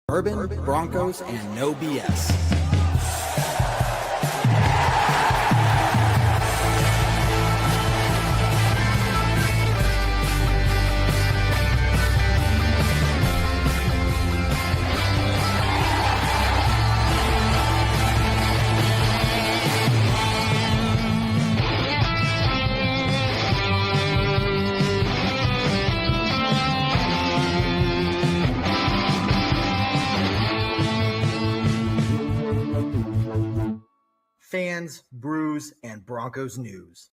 Bourbon, Broncos, and No BS. Fans, brews, and Broncos news.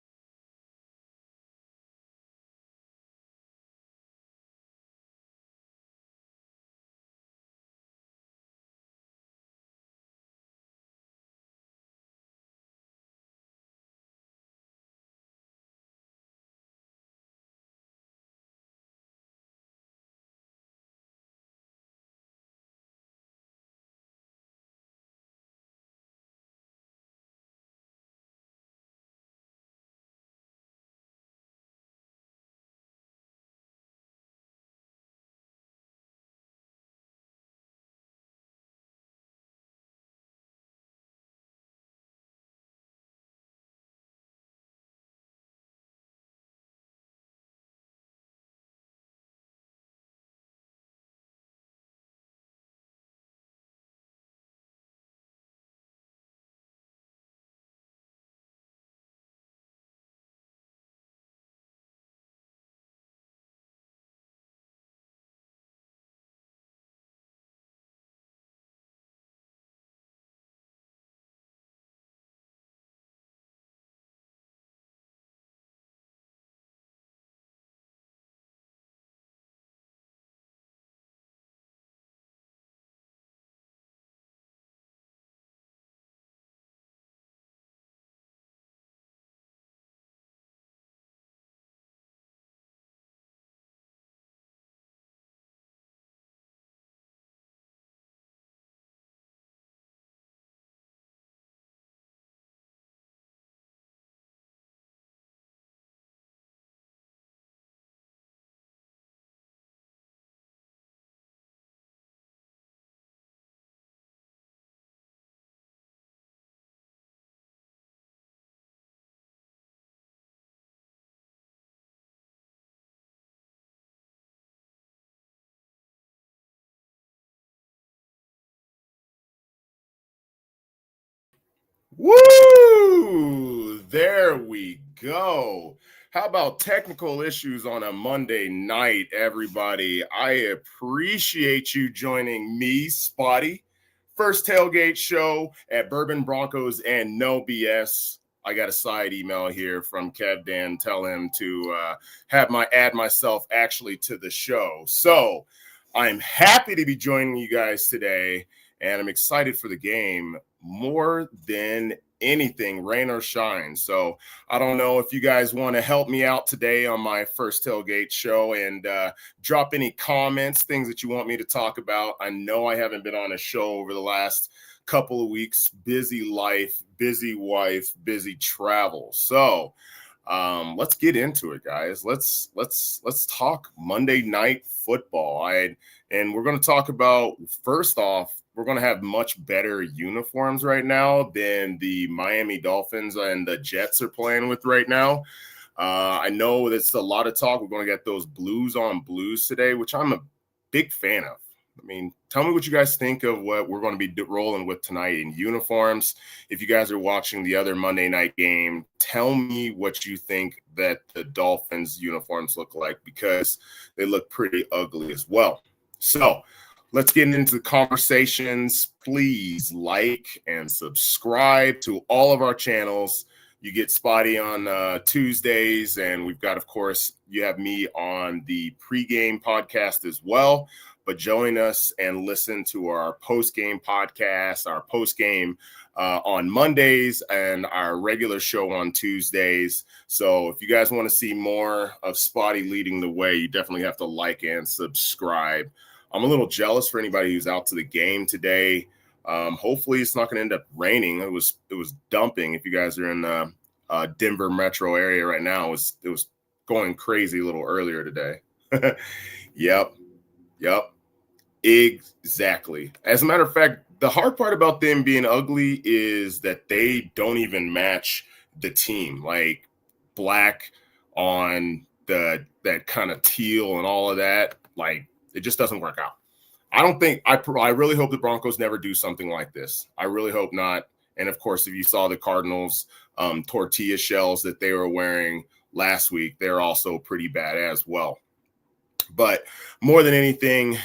Woo! There we go. How about technical issues on a Monday night, everybody? I appreciate you joining me, Spotty. First tailgate show at Bourbon, Broncos, and No BS. I got a side email here from Kev Dan. Tell him to add myself actually to the show. So I'm happy to be joining you guys today, and I'm excited for the game more than anything, rain or shine. So I don't know if you guys want to help me out today on my first tailgate show and drop any comments, things that you want me to talk about. I know I haven't been on a show over the last couple of weeks. Busy life, busy wife, busy travel. So let's get into it, guys. Let's talk Monday Night Football. And we're going to talk about, first off, we're going to have much better uniforms right now than the Miami Dolphins and the Jets are playing with right now. I know that's a lot of talk. We're going to get those blues on blues today, which I'm a big fan of. I mean, tell me what you guys think of what we're going to be rolling with tonight in uniforms. If you guys are watching the other Monday night game, tell me what you think that the Dolphins uniforms look like, because they look pretty ugly as well. So let's get into the conversations. Please like and subscribe to all of our channels. You get Spotty on Tuesdays, and we've got, of course, you have me on the pregame podcast as well. But join us and listen to our post-game podcast, our post-game on Mondays, and our regular show on Tuesdays. So if you guys want to see more of Spotty leading the way, you definitely have to like and subscribe. I'm a little jealous for anybody who's out to the game today. Hopefully it's not going to end up raining. It was dumping. If you guys are in the Denver metro area right now, it was going crazy a little earlier today. Yep. Exactly. As a matter of fact, the hard part about them being ugly is that they don't even match the team. Like black on that kind of teal and all of that. Like it just doesn't work out. I really hope the Broncos never do something like this. I really hope not. And of course, if you saw the Cardinals tortilla shells that they were wearing last week, they're also pretty bad as well. But more than anything,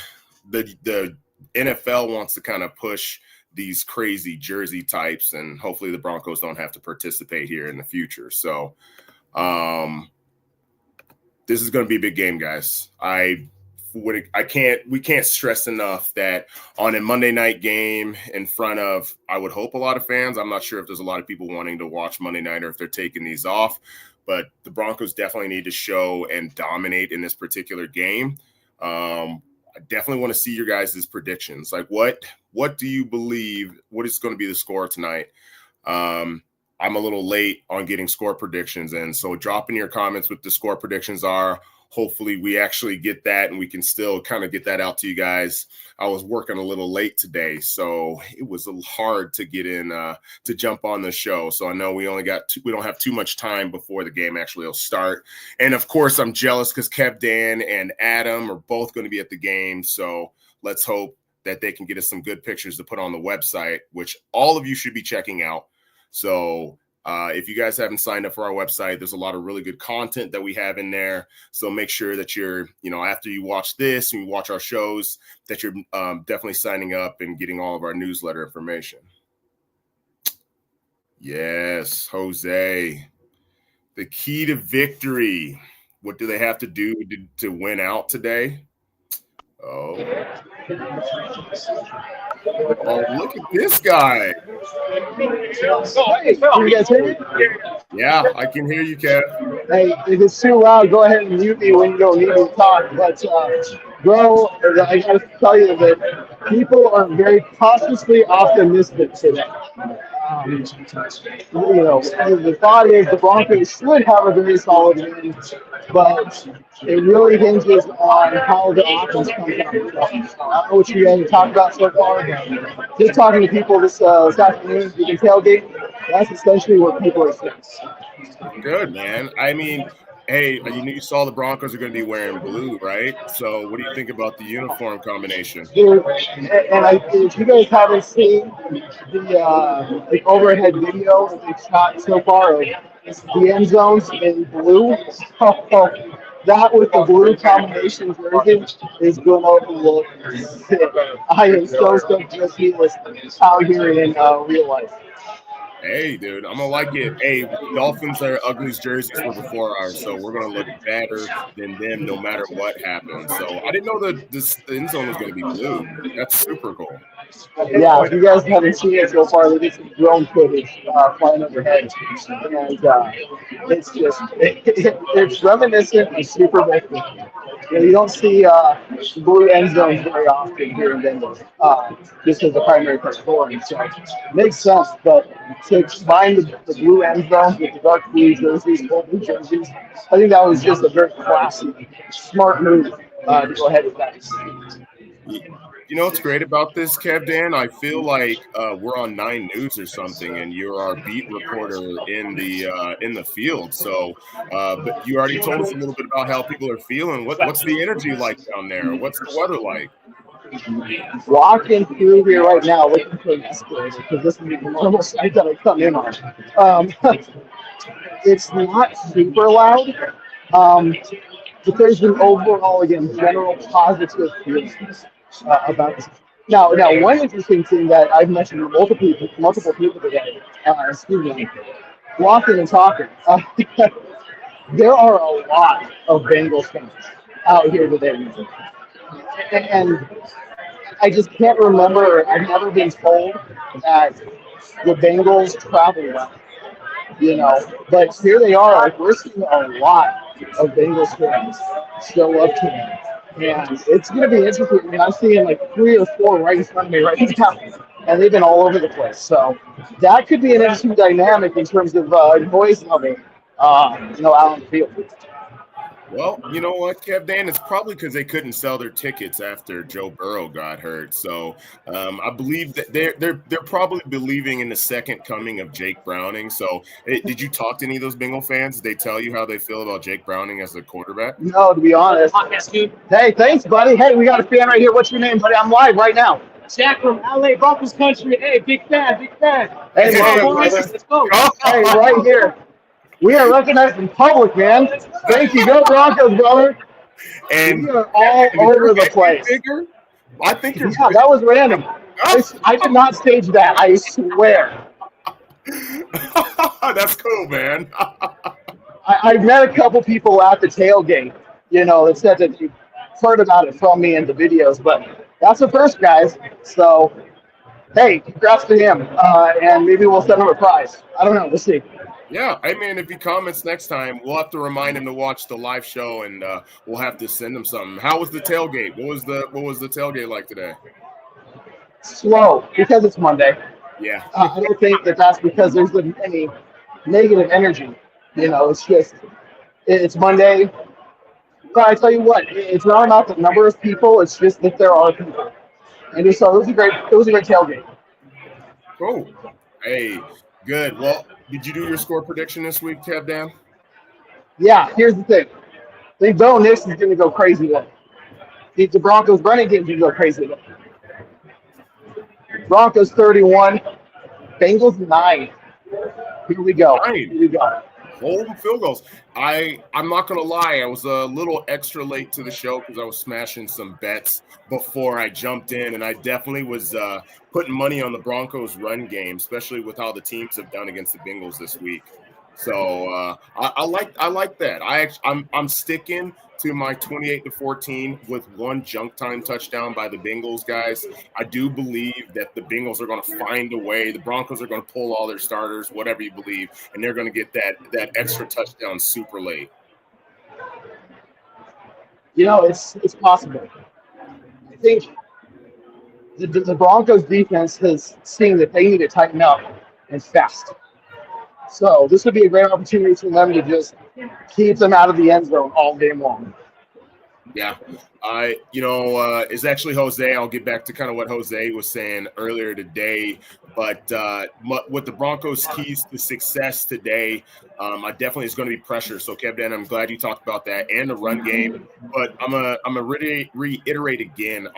the NFL wants to kind of push these crazy jersey types, and hopefully the Broncos don't have to participate here in the future. So this is going to be a big game, guys. We can't stress enough that on a Monday night game in front of, I would hope, a lot of fans. I'm not sure if there's a lot of people wanting to watch Monday night or if they're taking these off, but the Broncos definitely need to show and dominate in this particular game. I definitely want to see your guys' predictions. Like what do you believe? What is going to be the score tonight? I'm a little late on getting score predictions, and so drop in your comments what the score predictions are. Hopefully we actually get that and we can still kind of get that out to you guys. I was working a little late today, so it was a little hard to get in to jump on the show. So I know we don't have too much time before the game actually will start. And of course I'm jealous because Kev, Dan, and Adam are both going to be at the game. So let's hope that they can get us some good pictures to put on the website, which all of you should be checking out. So if you guys haven't signed up for our website, there's a lot of really good content that we have in there. So make sure that you're, after you watch this and you watch our shows, that you're definitely signing up and getting all of our newsletter information. Yes, Jose. The key to victory. What do they have to do to win out today? Oh, look at this guy. Hey, can you guys hear me? Yeah, I can hear you, Kev. Hey, if it's too loud, go ahead and mute me when you don't need me to talk. But, bro, I got to tell you that people are very cautiously optimistic today. The thought is the Broncos should have a very solid win, but it really hinges on how the offense comes out. I don't know what you guys have talked about so far, but just talking to people this afternoon, you can tailgate, that's essentially what people are saying. Good, man. I mean, hey, you saw the Broncos are going to be wearing blue, right? So what do you think about the uniform combination? Dude, and if you guys haven't seen the overhead video that they've shot so far of the end zones in blue, that with the blue combination jersey is going to look sick. I am so stoked to see this out here in real life. Hey, dude, I'm going to like it. Hey, Dolphins are ugliest jerseys were before ours, so we're going to look better than them no matter what happens. So I didn't know that the end zone was going to be blue. That's super cool. Yeah, if you guys haven't seen it so far, they did some drone footage flying overhead. And it's just, it's reminiscent of Super Bowl. You don't see blue end zones very often here in Denver, just as the primary scoring. So it makes sense, but to combine the blue end zones with the dark blue jerseys, both blue jerseys, I think that was just a very classy, smart move to go ahead with that. You know what's great about this, Kev, Dan? I feel like we're on 9 News or something, and you're our beat reporter in the field. So, but you already told us a little bit about how people are feeling. What's the energy like down there? What's the weather like? Walking through here right now, looking for an escalator because this is the normal site that I come in on. It's not super loud, but there's an overall, again, general positive feeling about this. Now, one interesting thing that I've mentioned to multiple people today, walking and talking, there are a lot of Bengals fans out here today. And I just can't remember, I've never been told that the Bengals travel well, but here they are, like, we're seeing a lot of Bengals fans show up today. And it's going to be interesting. I mean, I'm seeing like 3 or 4 right in front of me right now, and they've been all over the place. So that could be an interesting dynamic in terms of noise level, out on the field. Well, you know what, Kev Dan? It's probably because they couldn't sell their tickets after Joe Burrow got hurt. So I believe that they're probably believing in the second coming of Jake Browning. So did you talk to any of those Bengal fans? Did they tell you how they feel about Jake Browning as a quarterback? No, to be honest. Hey, thanks, buddy. Hey, we got a fan right here. What's your name, buddy? I'm live right now. Jack from LA Broncos Country. Hey, big fan, big fan. Hey, Hey, boys. Let's go. Hey, right here. We are recognized in public, man. Thank you. Go Broncos, brother. And We are all over the place. Bigger? I think you're. Yeah, that was random. I did not stage that. I swear. That's cool, man. I met a couple people at the tailgate, that said that you heard about it from me in the videos, but that's the first, guys. So, hey, congrats to him, and maybe we'll send him a prize. I don't know. We'll see. Yeah, I mean, if he comments next time, we'll have to remind him to watch the live show, and we'll have to send him something. How was the tailgate? What was the tailgate like today? Slow, because it's Monday. Yeah. I don't think that's because there's any negative energy. It's just it's Monday. But I tell you what, it's not about the number of people. It's just that there are people. And so it was a great tailgate. Cool. Hey, good. Well, did you do your score prediction this week, Kev Dan? Yeah, here's the thing. I think Bo Nix is going to go crazy today. The Broncos running game is going to go crazy today. Broncos 31, Bengals 9. Here we go. Holding field goals. I'm not going to lie. I was a little extra late to the show because I was smashing some bets before I jumped in, and I definitely was putting money on the Broncos run game, especially with how the teams have done against the Bengals this week. So I like that. I'm sticking to my 28-14 with one junk time touchdown by the Bengals, guys. I do believe that the Bengals are going to find a way. The Broncos are going to pull all their starters, whatever you believe, and they're going to get that extra touchdown super late. It's possible. I think the Broncos defense has seen that they need to tighten up and fast. So this would be a great opportunity for them to just keep them out of the end zone all game long. Yeah. It's actually Jose. I'll get back to kind of what Jose was saying earlier today. But with the Broncos' keys to success today, I definitely is going to be pressure. So, Kevin, I'm glad you talked about that and the run game. But I'm gonna reiterate again.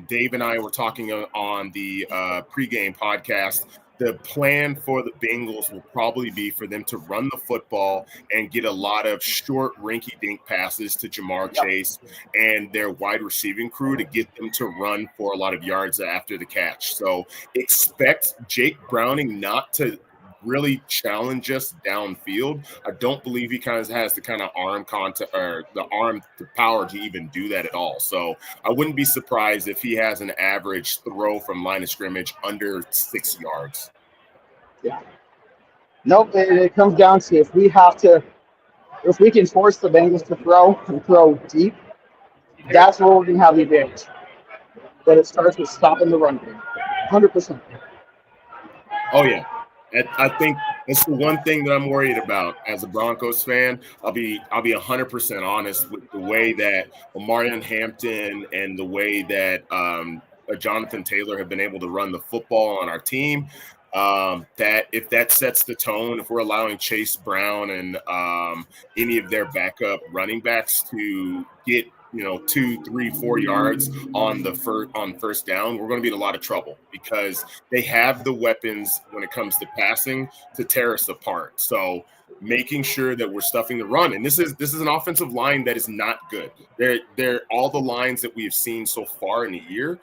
Dave and I were talking on the pregame podcast. The plan for the Bengals will probably be for them to run the football and get a lot of short rinky-dink passes to Jamar Chase and their wide receiving crew to get them to run for a lot of yards after the catch. So expect Jake Browning not to really challenge us downfield. I don't believe he kind of has the kind of arm contact or the arm the power to even do that at all. So I wouldn't be surprised if he has an average throw from line of scrimmage under 6 yards. Yeah. Nope. It comes down to if we can force the Bengals to throw deep, that's where we're going to have the advantage. But it starts with stopping the run game. 100%. Oh, yeah. I think that's the one thing that I'm worried about as a Broncos fan. I'll be 100% honest with the way that Omarion Hampton and the way that Jonathan Taylor have been able to run the football on our team. That if that sets the tone, if we're allowing Chase Brown and any of their backup running backs to get 2, 3, 4 yards on first down, we're going to be in a lot of trouble because they have the weapons when it comes to passing to tear us apart. So making sure that we're stuffing the run, and this is an offensive line that is not good. They're all the lines that we have seen so far in the year.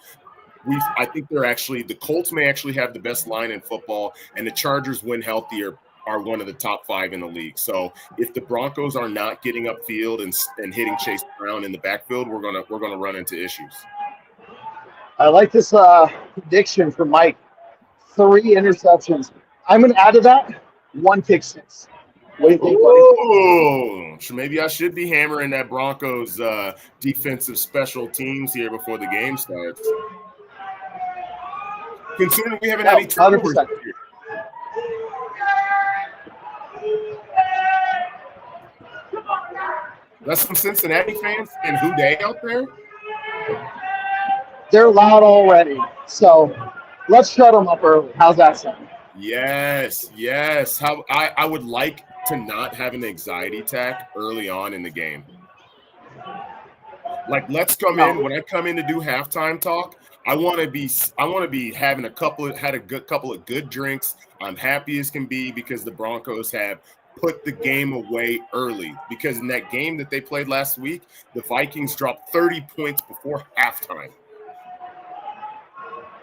I think the Colts may actually have the best line in football, and the Chargers, when healthy, are one of the top 5 in the league. So if the Broncos are not getting upfield and hitting Chase Brown in the backfield, we're gonna run into issues. I like this prediction from Mike. 3 interceptions. I'm going to add to that 1 pick six. What do you think, buddy? Ooh, so maybe I should be hammering that Broncos defensive special teams here before the game starts. Considering we haven't had any turnovers here. That's some Cincinnati fans and who they out there? They're loud already. So let's shut them up early. How's that sound? Yes. How I would like to not have an anxiety attack early on in the game. Like, let's come in when I come in to do halftime talk. I want to be having a couple of good drinks. I'm happy as can be because the Broncos have put the game away early. Because in that game that they played last week, the Vikings dropped 30 points before halftime.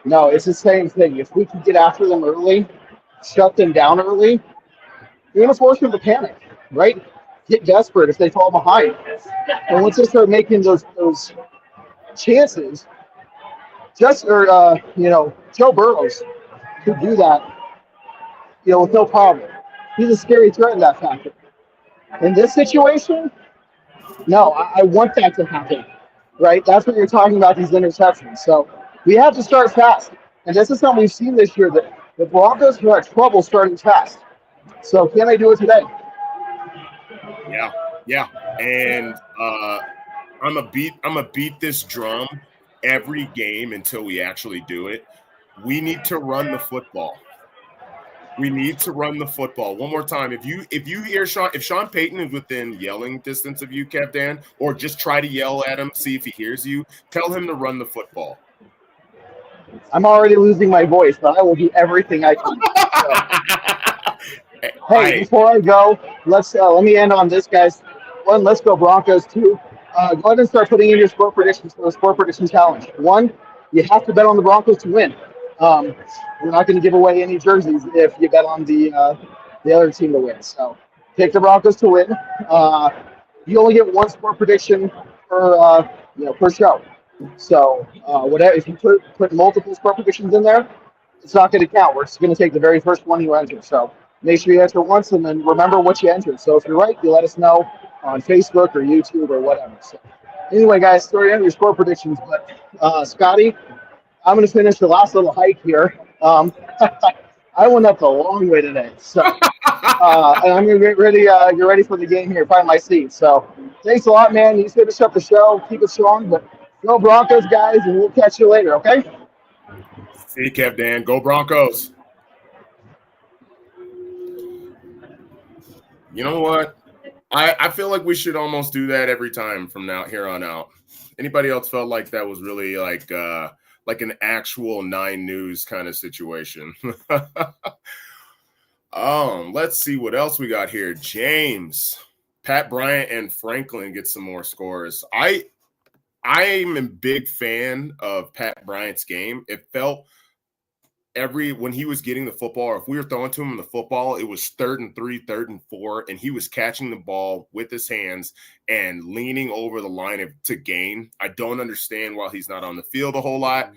No, it's the same thing. If we can get after them early, shut them down early, you're going to force them to panic, right? Get desperate if they fall behind. And once they start making those chances, Joe Burrows could do that, with no problem. He's a scary threat in that factor. In this situation, no, I want that to happen, right? That's what you're talking about, these interceptions. So we have to start fast. And this is something we've seen this year, that the Broncos have had trouble starting fast. So can they do it today? Yeah. And I'm a beat this drum every game until we actually do it. We need to run the football. We need to run the football. One more time. If you hear if Sean Payton is within yelling distance of you, Dan, or just try to yell at him, see if he hears you, tell him to run the football. I'm already losing my voice, but I will do everything I can. So. Hey, before I go, let me end on this, guys. One, let's go Broncos. Two, go ahead and start putting in your score predictions for the score prediction challenge. One, you have to bet on the Broncos to win. We're not going to give away any jerseys if you bet on the other team to win. So pick the Broncos to win. You only get one score prediction per show. So whatever, if you put multiple score predictions in there, it's not going to count. We're just going to take the very first one you enter. So make sure you enter once and then remember what you entered. So if you're right, you let us know on Facebook or YouTube or whatever. So anyway, guys, throw in your score predictions. But Scotty, I'm going to finish the last little hike here. I went up the long way today. So and I'm going to get ready. You're ready for the game here. Find my seat. So thanks a lot, man. You finish up the show. Keep it strong. But go Broncos, guys, and we'll catch you later, okay? See you, Dan. Go Broncos. You know what? I feel like we should almost do that every time from here on out. Anybody else felt like that was really like an actual 9 News kind of situation? Let's see what else we got here. James, Pat Bryant and Franklin get some more scores. I'm a big fan of Pat Bryant's game. It felt when he was getting the football, or if we were throwing to him the football, it was 3rd and 3, 3rd and 4, and he was catching the ball with his hands and leaning over the line to gain. I don't understand why he's not on the field a whole lot.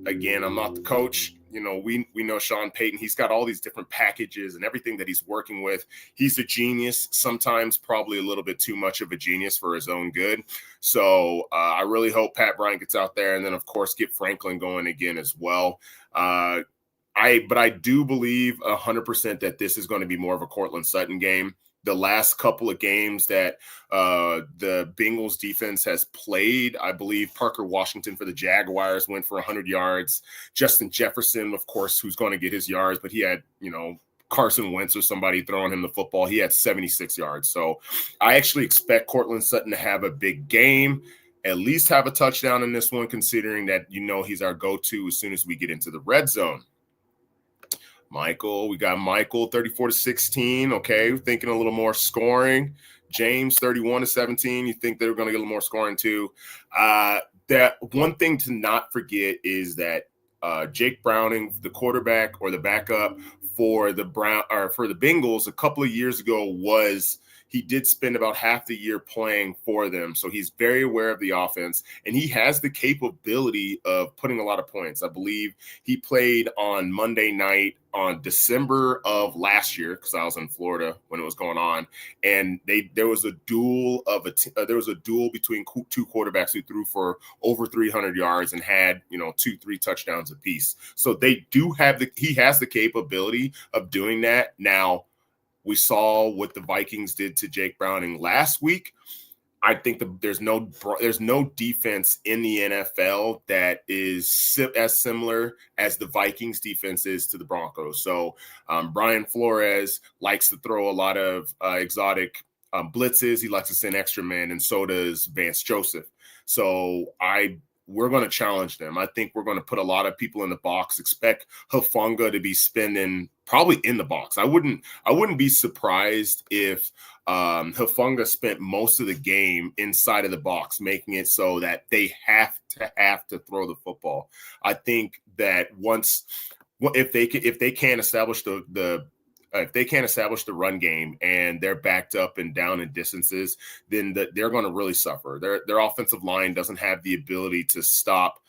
Again, I'm not the coach. We know Sean Payton. He's got all these different packages and everything that he's working with. He's a genius, sometimes probably a little bit too much of a genius for his own good. So I really hope Pat Bryant gets out there and then, of course, get Franklin going again as well. But I do believe 100% that this is going to be more of a Courtland Sutton game. The last couple of games that the Bengals defense has played, I believe Parker Washington for the Jaguars went for 100 yards. Justin Jefferson, of course, who's going to get his yards, but he had, Carson Wentz or somebody throwing him the football. He had 76 yards. So I actually expect Courtland Sutton to have a big game, at least have a touchdown in this one, considering that, he's our go-to as soon as we get into the red zone. We got Michael 34-16. Okay, we're thinking a little more scoring. James 31-17. You think they're going to get a little more scoring too? That one thing to not forget is that Jake Browning, the quarterback or the backup for the Bengals a couple of years ago, he did spend about half the year playing for them. So he's very aware of the offense, and he has the capability of putting a lot of points. I believe he played on Monday night on December of last year, because I was in Florida when it was going on, and there was a duel between 2 quarterbacks who threw for over 300 yards and had 2-3 touchdowns apiece. So he has the capability of doing that. Now, we saw what the Vikings did to Jake Browning last week. I think there's no defense in the NFL that is as similar as the Vikings defense is to the Broncos. So Brian Flores likes to throw a lot of exotic blitzes. He likes to send extra men, and so does Vance Joseph. So we're going to challenge them. I think we're going to put a lot of people in the box. Expect 𝐓𝐚𝐥𝐤 to be spending probably in the box. I wouldn't be surprised if 𝐓𝐚𝐥𝐤 spent most of the game inside of the box, making it so that they have to throw the football. I think that if they can't establish if they can't establish the run game and they're backed up and down in distances, then they're going to really suffer. Their offensive line doesn't have the ability to stop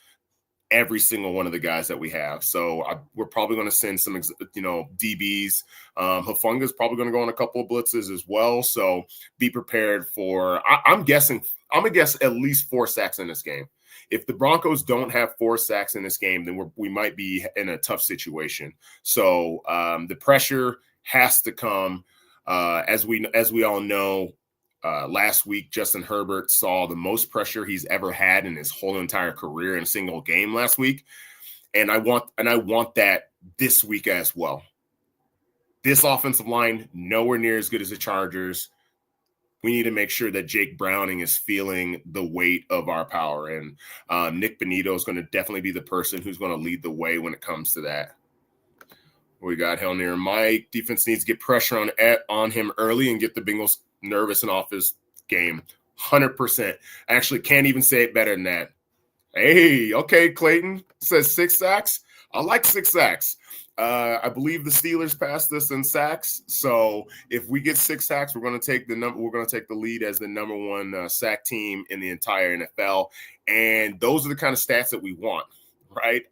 every single one of the guys that we have. So we're probably going to send some, DBs. 𝐓𝐚𝐥𝐤 is probably going to go on a couple of blitzes as well. So be prepared for, I'm going to guess at least 4 sacks in this game. If the Broncos don't have 4 sacks in this game, then we might be in a tough situation. So the pressure has to come. As we all know, last week, Justin Herbert saw the most pressure he's ever had in his whole entire career in a single game last week. And I want that this week as well. This offensive line, nowhere near as good as the Chargers. We need to make sure that Jake Browning is feeling the weight of our power. And Nik Bonitto is going to definitely be the person who's going to lead the way when it comes to that. We got Hail Near Mike. Defense needs to get pressure on him early and get the Bengals nervous and off his game. 100%. Actually, can't even say it better than that. Hey, okay, Clayton says 6 sacks. I like 6 sacks. I believe the Steelers passed us in sacks. So if we get 6 sacks, we're going to take the lead as the number 1 sack team in the entire NFL. And those are the kind of stats that we want, right?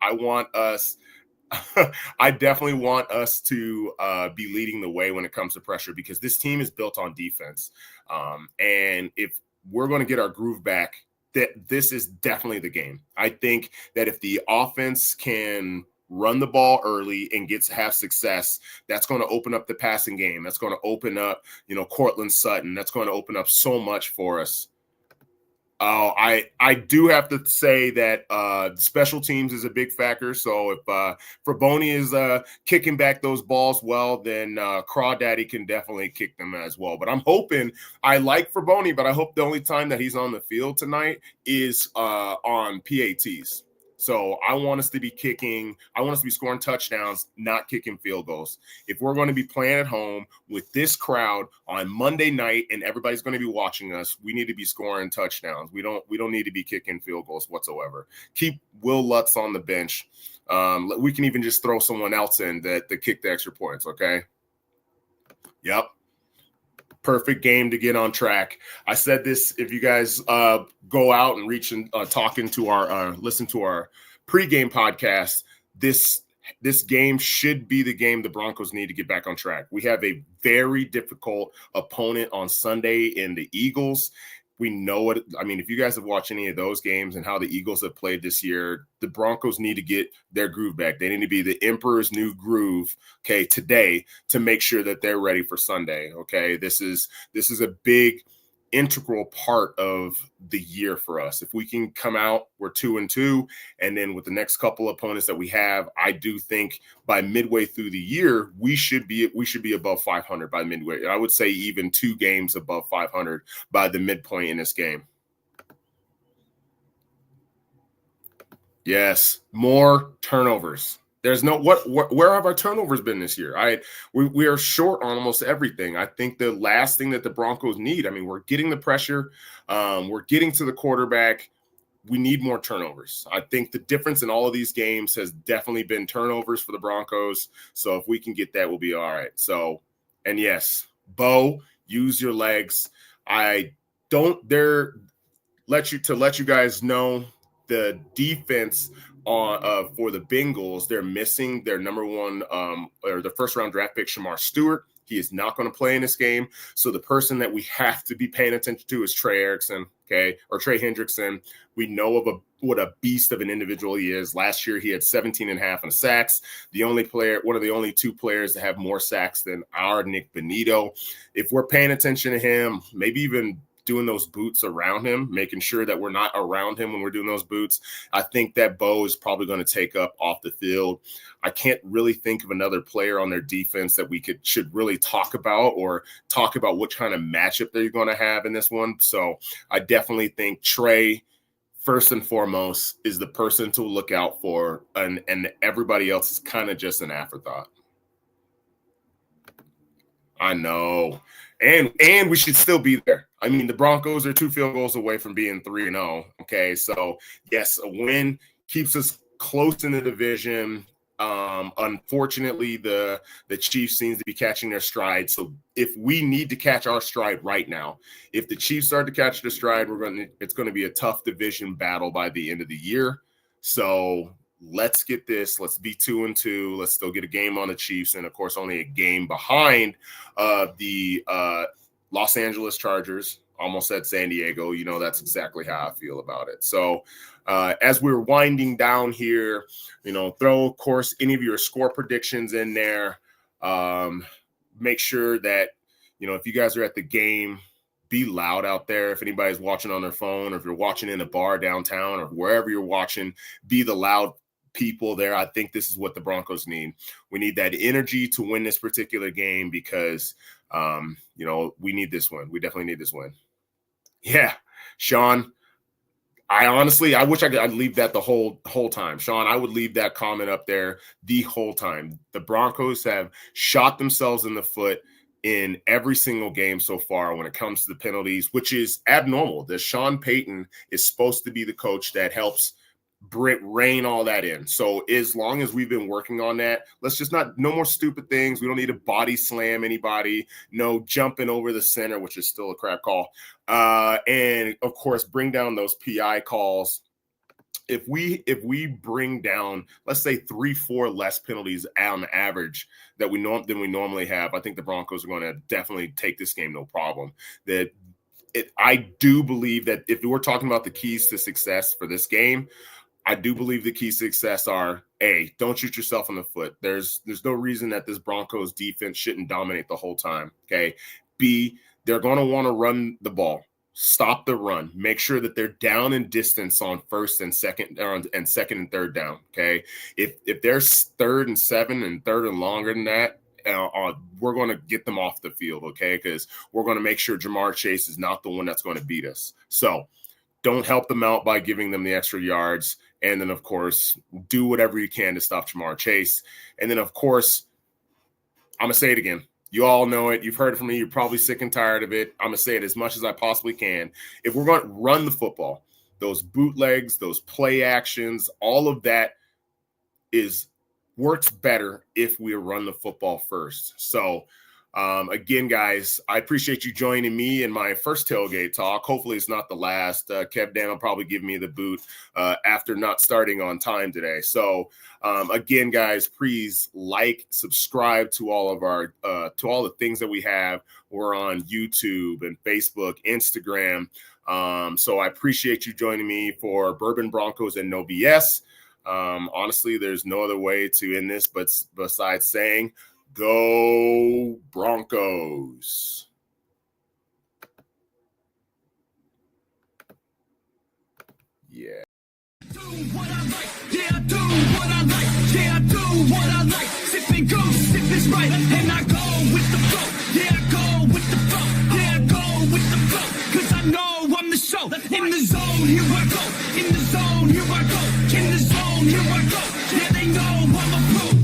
I definitely want us to be leading the way when it comes to pressure, because this team is built on defense. And if we're going to get our groove back, this is definitely the game. I think that if the offense can run the ball early and have success, that's going to open up the passing game. That's going to open up, Cortland Sutton. That's going to open up so much for us. I do have to say that special teams is a big factor. So if Bourbon is kicking back those balls well, then Crawdaddy can definitely kick them as well. But I like Bourbon, but I hope the only time that he's on the field tonight is on PATs. So I want us to be scoring touchdowns, not kicking field goals. If we're going to be playing at home with this crowd on Monday night and everybody's going to be watching us, we need to be scoring touchdowns. We don't need to be kicking field goals whatsoever. Keep Will Lutz on the bench. We can even just throw someone else in that kick the extra points, okay? Yep. Perfect game to get on track. I said this, if you guys go out and reach and listen to our pregame podcast, this game should be the game the Broncos need to get back on track. We have a very difficult opponent on Sunday in the Eagles. We know it. I mean, if you guys have watched any of those games and how the Eagles have played this year, the Broncos need to get their groove back. They need to be the Emperor's new groove, okay, today, to make sure that they're ready for Sunday, okay? This is a big integral part of the year for us. If we can come out, we're 2-2, and then with the next couple opponents that we have, I do think by midway through the year, we should be above 500 by midway. I would say even 2 games above 500 by the midpoint in this game. Yes, more turnovers. There's where have our turnovers been this year? We are short on almost everything. I think the last thing that the Broncos need, we're getting the pressure. We're getting to the quarterback. We need more turnovers. I think the difference in all of these games has definitely been turnovers for the Broncos. So if we can get that, we'll be all right. So, and yes, Bo, use your legs. I don't dare let you guys know the defense for the Bengals, they're missing their number 1 or the first-round draft pick, Shamar Stewart. He is not going to play in this game. So the person that we have to be paying attention to is Trey Erickson, okay, or Trey Hendrickson. We know what a beast of an individual he is. Last year, he had 17.5 in sacks. One of the only 2 players to have more sacks than our Nik Bonitto. If we're paying attention to him, maybe even doing those boots around him, making sure that we're not around him when we're doing those boots, I think that Bo is probably going to take up off the field. I can't really think of another player on their defense that we should really talk about what kind of matchup they're going to have in this one. So I definitely think Trey, first and foremost, is the person to look out for, and everybody else is kind of just an afterthought. I know. And we should still be there. I mean, the Broncos are 2 field goals away from being 3-0. Okay, so yes, a win keeps us close in the division. Unfortunately, the Chiefs seems to be catching their stride. So if we need to catch our stride right now, if the Chiefs start to catch their stride, it's going to be a tough division battle by the end of the year. So let's get this. Let's be 2-2. Let's still get a game on the Chiefs, and of course, only a game behind the Los Angeles Chargers. Almost said San Diego. You know, that's exactly how I feel about it. So as we're winding down here, you know, throw, of course, any of your score predictions in there. Make sure that, you know, if you guys are at the game, be loud out there. If anybody's watching on their phone, or if you're watching in a bar downtown or wherever you're watching, be the loud people there. I think this is what the Broncos need. We need that energy to win this particular game because, you know, we need this win. We definitely need this win. Yeah, Sean, I wish I could leave that the whole time. Sean, I would leave that comment up there the whole time. The Broncos have shot themselves in the foot in every single game so far when it comes to the penalties, which is abnormal. The Sean Payton is supposed to be the coach that helps rein all that in. So as long as we've been working on that, let's just no more stupid things. We don't need to body slam anybody. No jumping over the center, which is still a crap call. And of course, bring down those PI calls. If we bring down, let's say 3-4 less penalties on average than we normally have, I think the Broncos are going to definitely take this game no problem. I do believe that if we're talking about the keys to success for this game, I do believe the keys to success are A, don't shoot yourself in the foot. There's no reason that this Broncos defense shouldn't dominate the whole time. Okay. B, they're going to want to run the ball. Stop the run. Make sure that they're down in distance on first and second and third down. Okay. If there's 3rd and 7 and 3rd and longer than that, we're going to get them off the field. Okay. Because we're going to make sure Ja'Marr Chase is not the one that's going to beat us. So don't help them out by giving them the extra yards. And then, of course, do whatever you can to stop Ja'Marr Chase. And then, of course, I'm going to say it again. You all know it. You've heard it from me. You're probably sick and tired of it. I'm going to say it as much as I possibly can. If we're going to run the football, those bootlegs, those play actions, all of that works better if we run the football first. So, again, guys, I appreciate you joining me in my first tailgate talk. Hopefully it's not the last. Kev Dan will probably give me the boot after not starting on time today. So, again, guys, please subscribe to all of our to all the things that we have. We're on YouTube and Facebook, Instagram. So I appreciate you joining me for Bourbon, Broncos No B.S. Honestly, there's no other way to end this besides saying, go Broncos. Yeah. Do what I like. Yeah, I do what I like. Yeah, I do what I like. Sipping goose, if it's right. And I go with the flow. Yeah, I go with the flow. Yeah, I go with the flow. Cause I know I'm the show. In the zone, here I go. In the zone, here I go. In the zone, here I go. Yeah, they know I'm a pro.